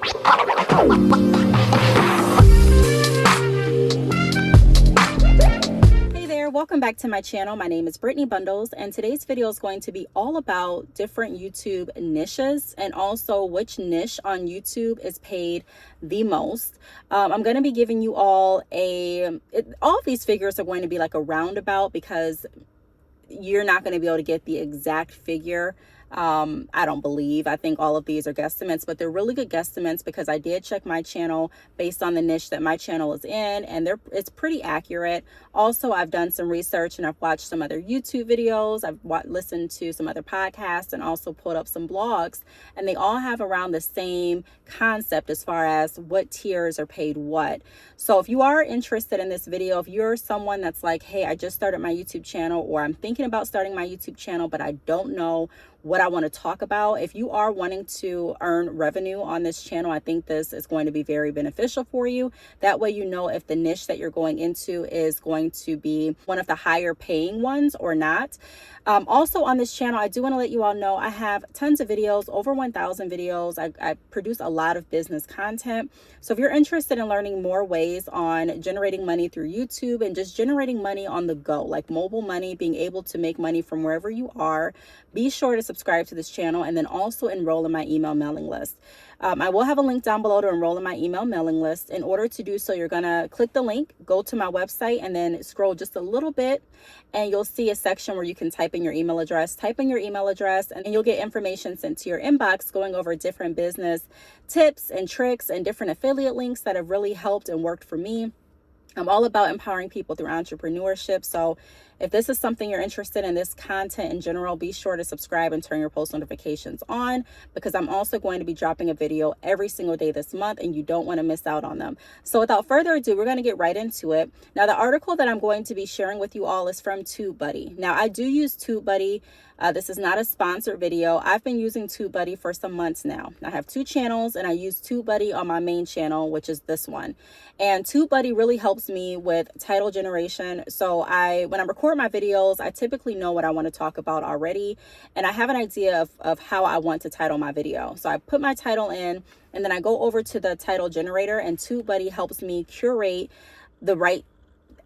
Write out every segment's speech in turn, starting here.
Hey there, welcome back to my channel. My name is Brittany Bundles, and today's video is going to be all about different YouTube niches and also which niche on YouTube is paid the most. I'm going to be giving you all all of these figures are going to be like a roundabout because you're not going to be able to get the exact figure. I don't believe. I think all of these are guesstimates, but they're really good guesstimates because I did check my channel based on the niche that my channel is in, and it's pretty accurate. Also, I've done some research and I've watched some other YouTube videos. I've listened to some other podcasts and also pulled up some blogs, and they all have around the same concept as far as what tiers are paid what. So if you are interested in this video, if you're someone that's like, hey, I just started my YouTube channel, or I'm thinking about starting my YouTube channel, but I don't know what I want to talk about. If you are wanting to earn revenue on this channel, I think this is going to be very beneficial for you. That way, you know if the niche that you're going into is going to be one of the higher paying ones or not. Also on this channel, I do want to let you all know I have tons of videos, over 1,000 videos. I produce a lot of business content. So if you're interested in learning more ways on generating money through YouTube and just generating money on the go, like mobile money, being able to make money from wherever you are, be sure to subscribe to this channel and then also enroll in my email mailing list. I will have a link down below to enroll in my email mailing list. In order to do so, you're going to click the link, go to my website, and then scroll just a little bit, and you'll see a section where you can type in your email address. Type in your email address, and you'll get information sent to your inbox going over different business tips and tricks and different affiliate links that have really helped and worked for me. I'm all about empowering people through entrepreneurship. So if this is something you're interested in, this content in general, be sure to subscribe and turn your post notifications on, because I'm also going to be dropping a video every single day this month and you don't want to miss out on them. So without further ado, we're going to get right into it. Now, the article that I'm going to be sharing with you all is from TubeBuddy. Now, I do use TubeBuddy. This is not a sponsored video. I've been using TubeBuddy for some months now. I have two channels and I use TubeBuddy on my main channel, which is this one. And TubeBuddy really helps me with title generation. So when I record my videos, I typically know what I want to talk about already. And I have an idea of how I want to title my video. So I put my title in and then I go over to the title generator, and TubeBuddy helps me curate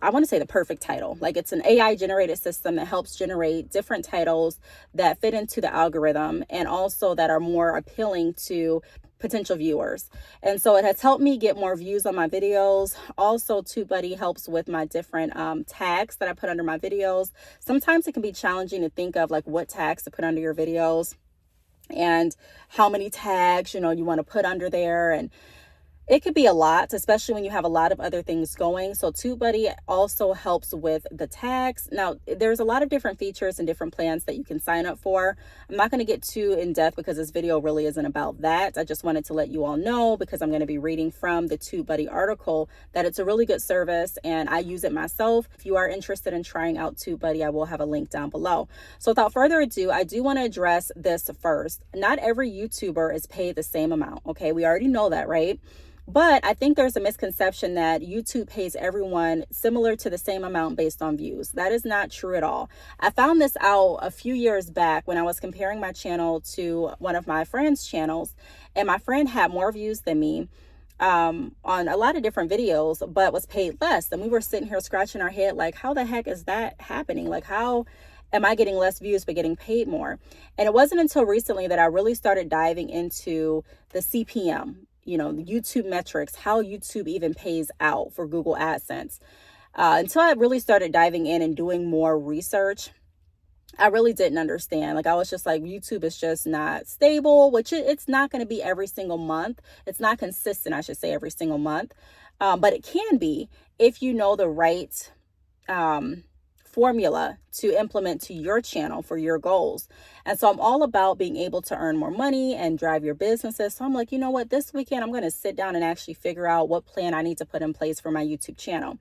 I want to say the perfect title. Like, it's an AI generated system that helps generate different titles that fit into the algorithm and also that are more appealing to potential viewers. And so it has helped me get more views on my videos. Also, TubeBuddy helps with my different tags that I put under my videos. Sometimes it can be challenging to think of like what tags to put under your videos and how many tags, you want to put under there. And it could be a lot, especially when you have a lot of other things going. So TubeBuddy also helps with the tags. Now, there's a lot of different features and different plans that you can sign up for. I'm not going to get too in depth because this video really isn't about that. I just wanted to let you all know, because I'm going to be reading from the TubeBuddy article, that it's a really good service and I use it myself. If you are interested in trying out TubeBuddy, I will have a link down below. So without further ado, I do want to address this first. Not every YouTuber is paid the same amount. Okay, we already know that, right? But I think there's a misconception that YouTube pays everyone similar to the same amount based on views. That is not true at all. I found this out a few years back when I was comparing my channel to one of my friend's channels, and my friend had more views than me on a lot of different videos, but was paid less. And we were sitting here scratching our head like, how the heck is that happening? Like, how am I getting less views but getting paid more? And it wasn't until recently that I really started diving into the CPM, the YouTube metrics, how YouTube even pays out for Google AdSense. Until I really started diving in and doing more research, I really didn't understand. Like, I was just like, YouTube is just not stable, which it's not going to be every single month. It's not consistent, I should say, every single month. But it can be if you know the right formula to implement to your channel for your goals. And so I'm all about being able to earn more money and drive your businesses. So I'm like, you know what, this weekend I'm going to sit down and actually figure out what plan I need to put in place for my YouTube channel.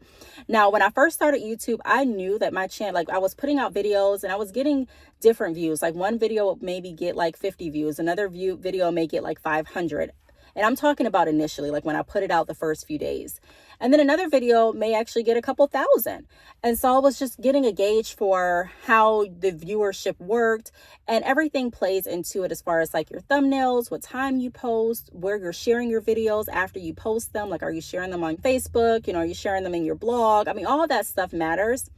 Now, when I first started YouTube, I knew that my channel, like, I was putting out videos and I was getting different views. Like, one video would maybe get like 50 views, another video may get like 500. And I'm talking about initially, like when I put it out the first few days. And then another video may actually get a couple thousand. And so I was just getting a gauge for how the viewership worked, and everything plays into it as far as like your thumbnails, what time you post, where you're sharing your videos after you post them. Like, are you sharing them on Facebook? Are you sharing them in your blog? I mean, all that stuff matters.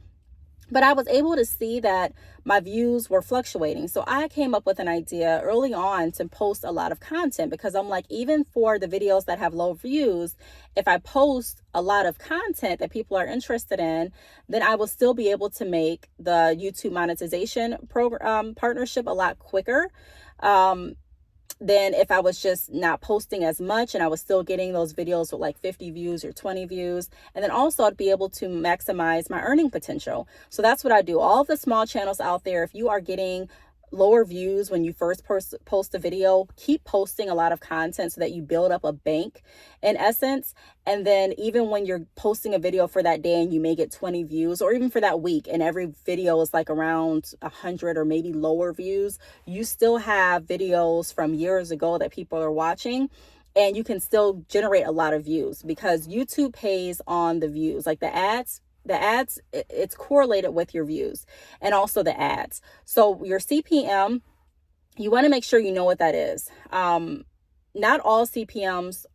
But I was able to see that my views were fluctuating. So I came up with an idea early on to post a lot of content, because I'm like, even for the videos that have low views, if I post a lot of content that people are interested in, then I will still be able to make the YouTube monetization program partnership a lot quicker. Than if I was just not posting as much and I was still getting those videos with like 50 views or 20 views. And then also I'd be able to maximize my earning potential. So that's what I do. All of the small channels out there, if you are getting lower views when you first post a video, keep posting a lot of content so that you build up a bank in essence. And then even when you're posting a video for that day and you may get 20 views, or even for that week, and every video is like around 100 or maybe lower views, you still have videos from years ago that people are watching, and you can still generate a lot of views, because YouTube pays on the views. Like the ads, it's correlated with your views and also the ads. So your CPM, you want to make sure you know what that is. Not all CPMs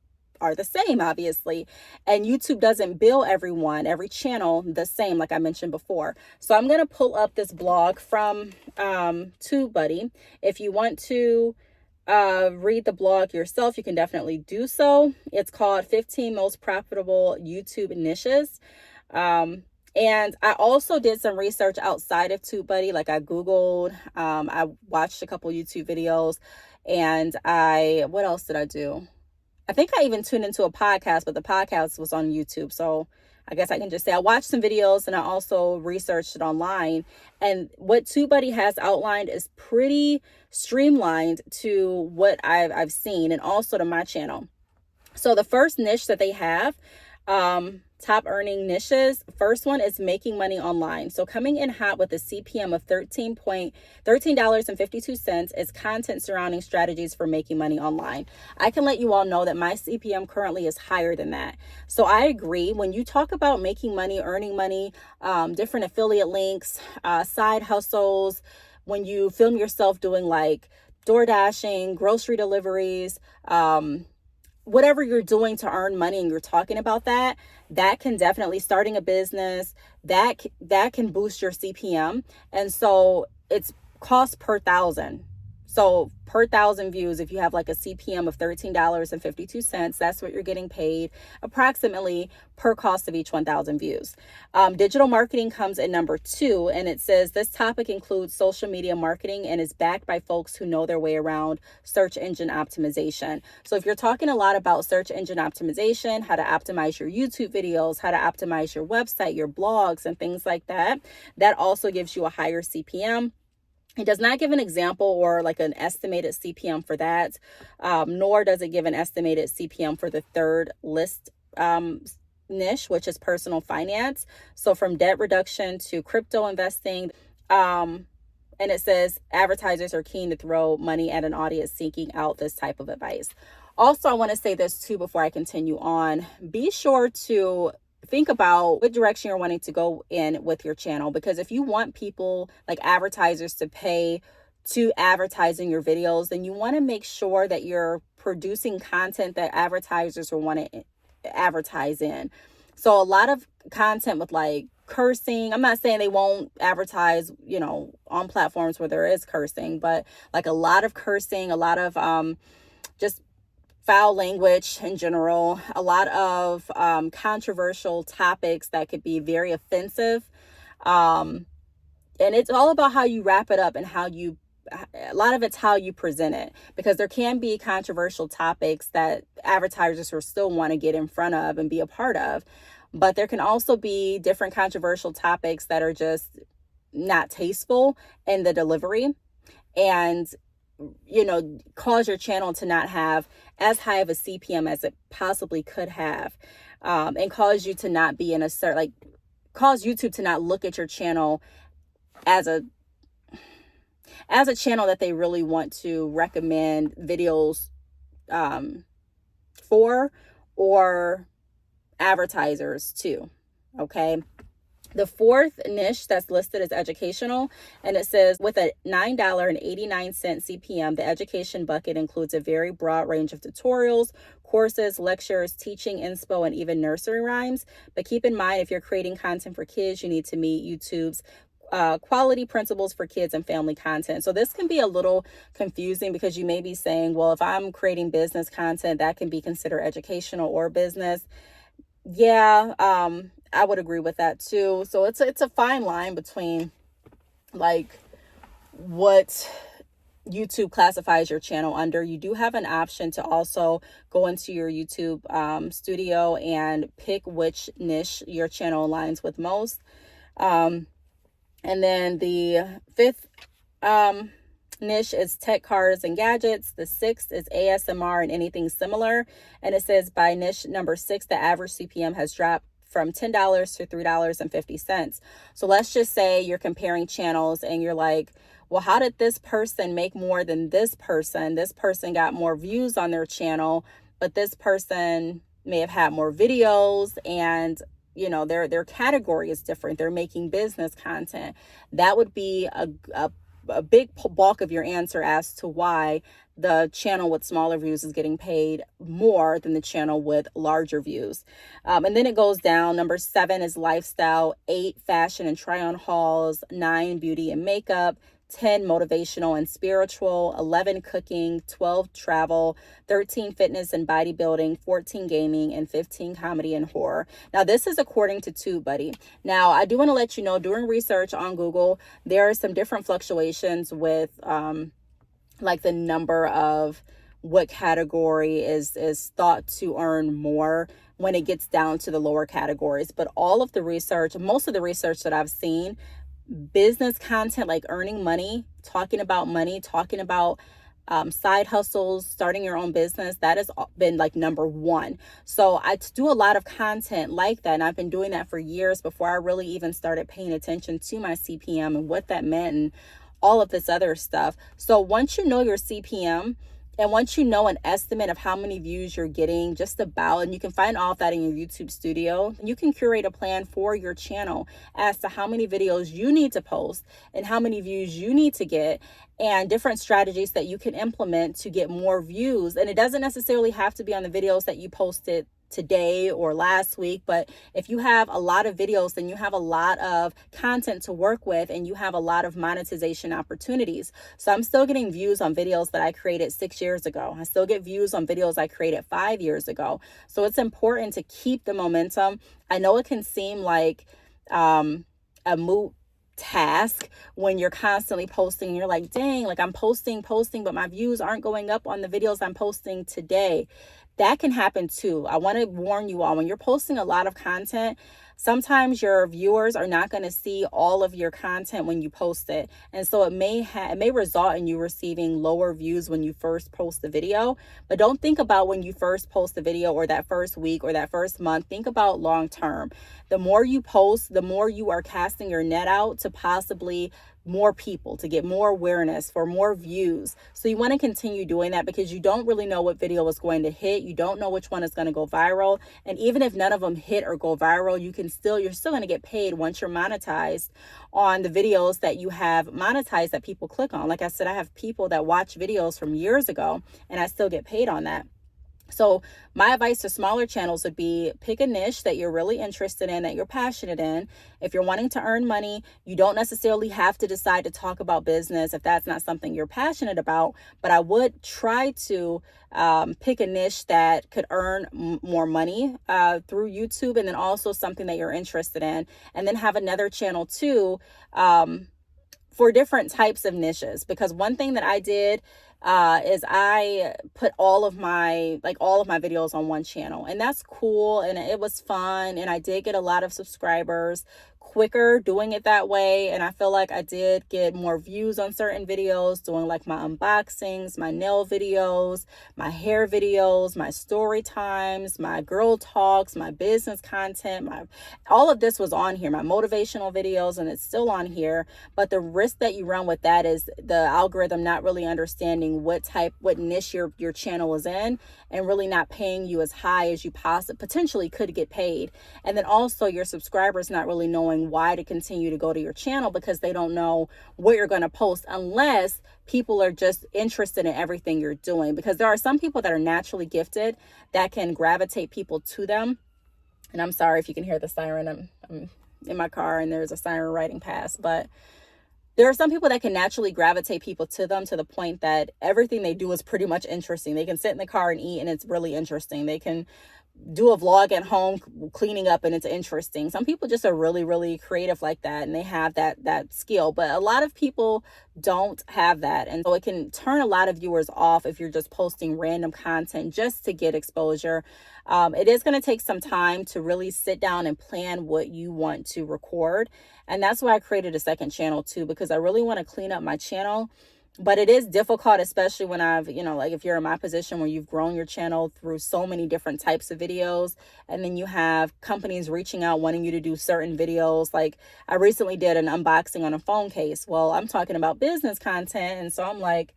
are the same, obviously, and YouTube doesn't bill every channel the same, like I mentioned before. So I'm going to pull up this blog from TubeBuddy. If you want to read the blog yourself, you can definitely do so. It's called 15 Most Profitable YouTube Niches. And I also did some research outside of TubeBuddy. Like I Googled, I watched a couple YouTube videos, and what else did I do? I think I even tuned into a podcast, but the podcast was on YouTube. So I guess I can just say I watched some videos and I also researched it online. And what TubeBuddy has outlined is pretty streamlined to what I've seen, and also to my channel. So the first niche that they have, top earning niches. First one is making money online. So coming in hot with a CPM of $13.52 is content surrounding strategies for making money online. I can let you all know that my CPM currently is higher than that. So I agree. When you talk about making money, earning money, different affiliate links, side hustles, when you film yourself doing like door dashing, grocery deliveries, whatever you're doing to earn money, and you're talking about that can definitely, starting a business, that can boost your CPM. And so it's cost per thousand. So per thousand views, if you have like a CPM of $13.52, that's what you're getting paid approximately per cost of each 1,000 views. Digital marketing comes in number 2, and it says this topic includes social media marketing and is backed by folks who know their way around search engine optimization. So if you're talking a lot about search engine optimization, how to optimize your YouTube videos, how to optimize your website, your blogs, and things like that, that also gives you a higher CPM. It does not give an example or like an estimated CPM for that, nor does it give an estimated CPM for the third list niche, which is personal finance. So from debt reduction to crypto investing, and it says advertisers are keen to throw money at an audience seeking out this type of advice. Also, I want to say this too before I continue on. Be sure to think about what direction you're wanting to go in with your channel, because if you want people like advertisers to pay to advertise in your videos, then you want to make sure that you're producing content that advertisers will want to advertise in. So a lot of content with like cursing, I'm not saying they won't advertise, on platforms where there is cursing, but like a lot of cursing, a lot of just foul language in general, a lot of controversial topics that could be very offensive. And it's all about how you wrap it up and a lot of it's how you present it, because there can be controversial topics that advertisers will still want to get in front of and be a part of. But there can also be different controversial topics that are just not tasteful in the delivery, and cause your channel to not have as high of a CPM as it possibly could have, and cause you to not be in a certain, cause YouTube to not look at your channel as a channel that they really want to recommend videos for, or advertisers too. Okay. The fourth niche that's listed is educational, and it says with a $9.89 CPM, the education bucket includes a very broad range of tutorials, courses, lectures, teaching, inspo, and even nursery rhymes. But keep in mind, if you're creating content for kids, you need to meet YouTube's quality principles for kids and family content. So this can be a little confusing because you may be saying, well, if I'm creating business content, that can be considered educational or business. Yeah, I would agree with that too. So it's a fine line between like what YouTube classifies your channel under. You do have an option to also go into your YouTube studio and pick which niche your channel aligns with most. And then the fifth niche is tech, cars, and gadgets. The sixth is ASMR and anything similar. And it says by niche number 6, the average CPM has dropped from $10 to $3.50. So let's just say you're comparing channels and you're like, well, how did this person make more than this person? This person got more views on their channel, but this person may have had more videos, and their category is different. They're making business content. That would be a big bulk of your answer as to why the channel with smaller views is getting paid more than the channel with larger views. And then it goes down. Number 7 is lifestyle, 8 fashion and try on hauls, 9 beauty and makeup, 10 motivational and spiritual, 11 cooking, 12 travel, 13 fitness and bodybuilding, 14 gaming, and 15 comedy and horror. Now, this is according to TubeBuddy. Now, I do want to let you know, doing research on Google, there are some different fluctuations with like the number of what category is thought to earn more when it gets down to the lower categories. But all of the research, most of the research that I've seen, business content, like earning money, talking about side hustles, starting your own business, that has been like number 1. So I do a lot of content like that, and I've been doing that for years before I really even started paying attention to my CPM and what that meant and all of this other stuff. So once you know your CPM, and once you know an estimate of how many views you're getting, just about, and you can find all of that in your YouTube studio, you can curate a plan for your channel as to how many videos you need to post and how many views you need to get, and different strategies that you can implement to get more views. And it doesn't necessarily have to be on the videos that you posted today or last week, but if you have a lot of videos, then you have a lot of content to work with, and you have a lot of monetization opportunities. So I'm still getting views on videos that I created 6 years ago. I still get views on videos I created 5 years ago. So it's important to keep the momentum. I know it can seem like a moot task when you're constantly posting and you're like, dang, like I'm posting, but my views aren't going up on the videos I'm posting today. That can happen too. I want to warn you all, when you're posting a lot of content, sometimes your viewers are not going to see all of your content when you post it. And so it may result in you receiving lower views when you first post the video. But don't think about when you first post the video or that first week or that first month. Think about long term. The more you post, the more you are casting your net out to possibly more people, to get more awareness, for more views. So you want to continue doing that, because you don't really know what video is going to hit. You don't know which one is going to go viral. And even if none of them hit or go viral, you're still going to get paid once you're monetized on the videos that you have monetized that people click on. Like I said, I have people that watch videos from years ago and I still get paid on that. So my advice to smaller channels would be, pick a niche that you're really interested in, that you're passionate in. If you're wanting to earn money, you don't necessarily have to decide to talk about business if that's not something you're passionate about. But I would try to pick a niche that could earn more money through YouTube, and then also something that you're interested in. And then have another channel too for different types of niches. Because one thing that I did is I put all of my videos on one channel, and that's cool, and it was fun, and I did get a lot of subscribers quicker doing it that way. And I feel like I did get more views on certain videos, doing like my unboxings, my nail videos, my hair videos, my story times, my girl talks, my business content, all of this was on here, my motivational videos, and it's still on here. But the risk that you run with that is the algorithm not really understanding what niche your channel is in, and really not paying you as high as you potentially could get paid. And then also your subscribers not really knowing why to continue to go to your channel, because they don't know what you're going to post unless people are just interested in everything you're doing. Because there are some people that are naturally gifted that can gravitate people to them. And I'm sorry if you can hear the siren. I'm in my car and there's a siren riding past, but there are some people that can naturally gravitate people to them, to the point that everything they do is pretty much interesting. They can sit in the car and eat and it's really interesting. They can do a vlog at home cleaning up and it's interesting. Some people just are really, really creative like that, and they have that skill. But a lot of people don't have that, and so it can turn a lot of viewers off if you're just posting random content just to get exposure. It is going to take some time to really sit down and plan what you want to record, and that's why I created a second channel too, because I really want to clean up my channel. But it is difficult, especially when like if you're in my position where you've grown your channel through so many different types of videos, and then you have companies reaching out wanting you to do certain videos. Like I recently did an unboxing on a phone case. Well, I'm talking about business content. And so I'm like,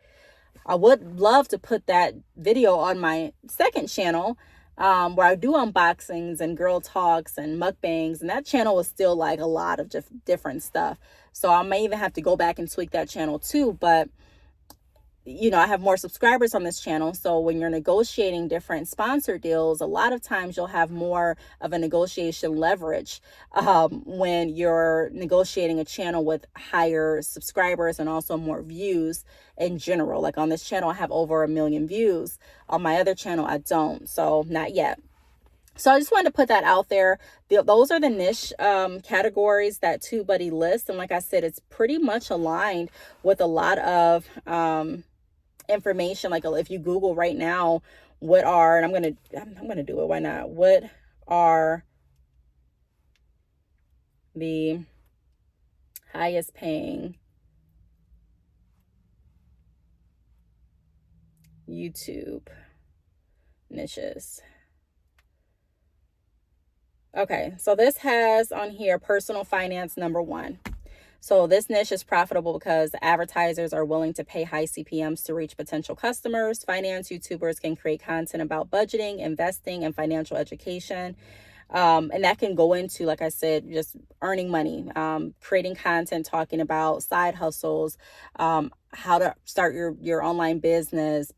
I would love to put that video on my second channel, where I do unboxings and girl talks and mukbangs, and that channel is still like a lot of just different stuff. So I may even have to go back and tweak that channel too. But I have more subscribers on this channel. So when you're negotiating different sponsor deals, a lot of times you'll have more of a negotiation leverage when you're negotiating a channel with higher subscribers and also more views in general. Like on this channel, I have over 1 million views. On my other channel, I don't. So not yet. So I just wanted to put that out there. Those are the niche categories that TubeBuddy lists. And like I said, it's pretty much aligned with a lot of information. Like if you Google right now, and I'm gonna do it, why not? What are the highest paying YouTube niches? Okay, so this has on here personal finance #1. So this niche is profitable because advertisers are willing to pay high CPMs to reach potential customers. Finance YouTubers can create content about budgeting, investing, and financial education. And that can go into, like I said, just earning money, creating content, talking about side hustles, how to start your online business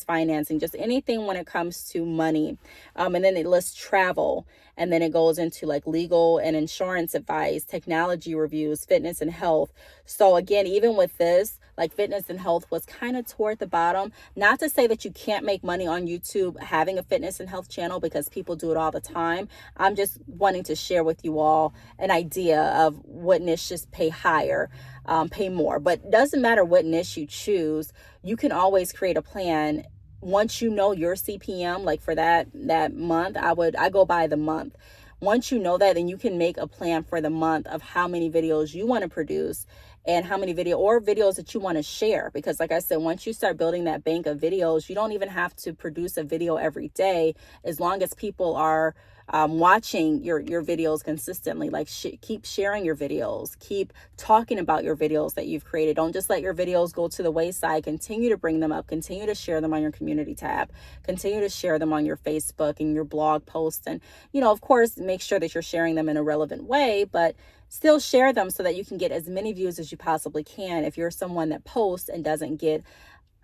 financing, just anything when it comes to money. And then it lists travel, and then it goes into like legal and insurance advice, technology reviews, fitness and health. So again, even with this, like fitness and health was kind of toward the bottom. Not to say that you can't make money on YouTube having a fitness and health channel, because people do it all the time. I'm just wanting to share with you all an idea of what niches pay higher, pay more. But it doesn't matter what niche you choose, you can always create a plan. Once you know your CPM, like for that month, I go by the month. Once you know that, then you can make a plan for the month of how many videos you want to produce and how many videos that you want to share. Because like I said, once you start building that bank of videos, you don't even have to produce a video every day, as long as people are watching your videos consistently. Like keep sharing your videos, keep talking about your videos that you've created. Don't just let your videos go to the wayside. Continue to bring them up, continue to share them on your community tab, continue to share them on your Facebook and your blog posts. And of course, make sure that you're sharing them in a relevant way, but still share them so that you can get as many views as you possibly can if you're someone that posts and doesn't get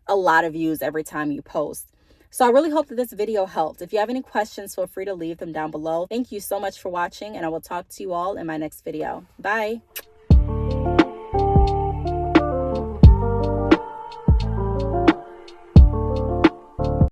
a lot of views every time you post. So I really hope that this video helped. If you have any questions, feel free to leave them down below. Thank you so much for watching, and I will talk to you all in my next video. Bye.